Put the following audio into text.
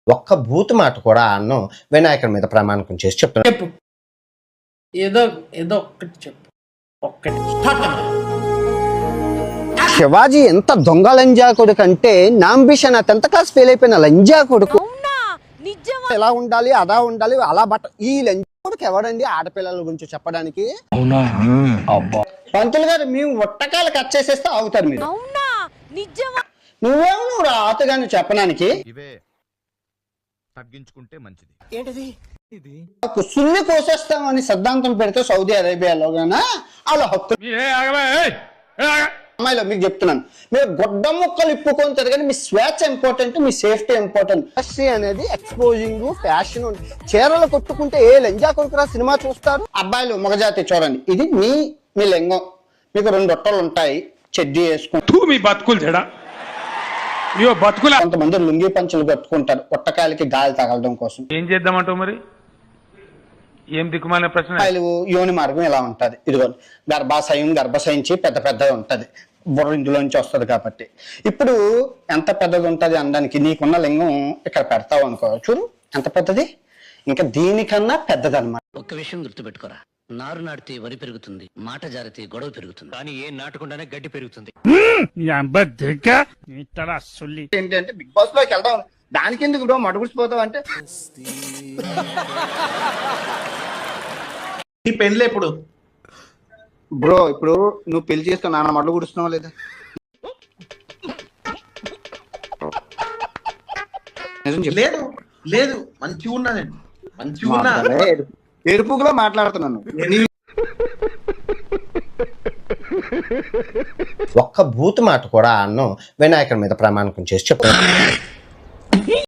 ఒక్క బూతు మాట కూడా అన్నం వినాయకుడి మీద ప్రమాణకం చేసి చెప్తున్నాను. చెప్పు. ఏదో ఏదో ఒక్కటి చెప్పు. ఒక్కటి స్టార్ట్ అమ్మా. శివాజీ ఎంత దొంగ లంజా కొడుకు అంటే నా అంబిషన్ 10th క్లాస్ ఫెయిల్ అయిపోయిన లంజా కొడుకు. ఎలా ఉండాలి అలా ఉండాలి అలా బట్ట ఈ లంజా కొడుకు ఎవడండి ఆడపిల్లల గురించి చెప్పడానికి? పంతులు గారు మేము ఒట్టకాయలు కట్ చేసేస్తే ఆగుతారు మీరు. నువ్వేమో రాతగాని చెప్పడానికి తగ్గించుకుంటే మంచిది. ఏంటిది సున్ని కోసేస్తామని సిద్ధాంతం పెడితే సౌదీ అరేబియాలో గానా వాళ్ళ హక్కు. అమ్మాయిలో మీకు చెప్తున్నాను, మీరు గొడ్డ ముక్కలు ఇప్పుకొని తిరగని మీ స్వేచ్ఛ ఇంపార్టెంట్, మీ సేఫ్టీ ఇంపార్టెంట్. అనేది ఎక్స్పోజింగ్ ఫ్యాషన్ చీరలు కొట్టుకుంటే ఏ లంజా కొడుకురా సినిమా చూస్తారు? అబ్బాయిలు మగజాతి చూడండి, ఇది మీ లింగం, మీకు 2 రొట్టెలు ఉంటాయి, చెడ్డీ వేసుకుంటూ మీ బతుకులు తేడా బతుకులు. కొంతమంది లుంగి పంచులు కట్టుకుంటారు పొట్టకాయలకి గాలి తగలడం కోసం. ఏం చేద్దామంటావు మరి? ఏం దిక్కుమాలిన ప్రశ్న. యోని మార్గం ఇలా ఉంటది, ఇదిగో గర్భాశయించి పెద్ద పెద్దగా ఉంటది, బుర్ర ఇందులోంచి వస్తుంది కాబట్టి. ఇప్పుడు ఎంత పెద్దది ఉంటది అనడానికి నీకున్న లింగం ఇక్కడ పెడతావు అనుకో, చూడు ఎంత పెద్దది, ఇంకా దీనికన్నా పెద్దది అన్నమాట. ఒక్క విషయం గుర్తుపెట్టుకోరా, నారు నాటితే వరి పెరుగుతుంది, మాట జారితే గొడవ పెరుగుతుంది, కానీ ఏం నాటకుండానే గడ్డి పెరుగుతుంది. ఏంటి అంటే బిగ్ బాస్ లోకి వెళ్దాం, దానికి ఎందుకు బ్రో మడుగుడిసిపోతావు అంటే. ఈ పెళ్ళి ఎప్పుడు బ్రో ఇప్పుడు నువ్వు పెళ్లి చేస్తావు, నాన్న మడ్లు గుడుస్తున్నావా లేదా? లేదు లేదు మంచిగా ఉన్నా, నేను మంచిగా ఉన్నా. ఎరుపుగా మాట్లాడుతున్నాను. ఒక్క బూతు మాట కూడా అన్నం వినాయకుడి మీద ప్రమాణకం చేసి చెప్తాను.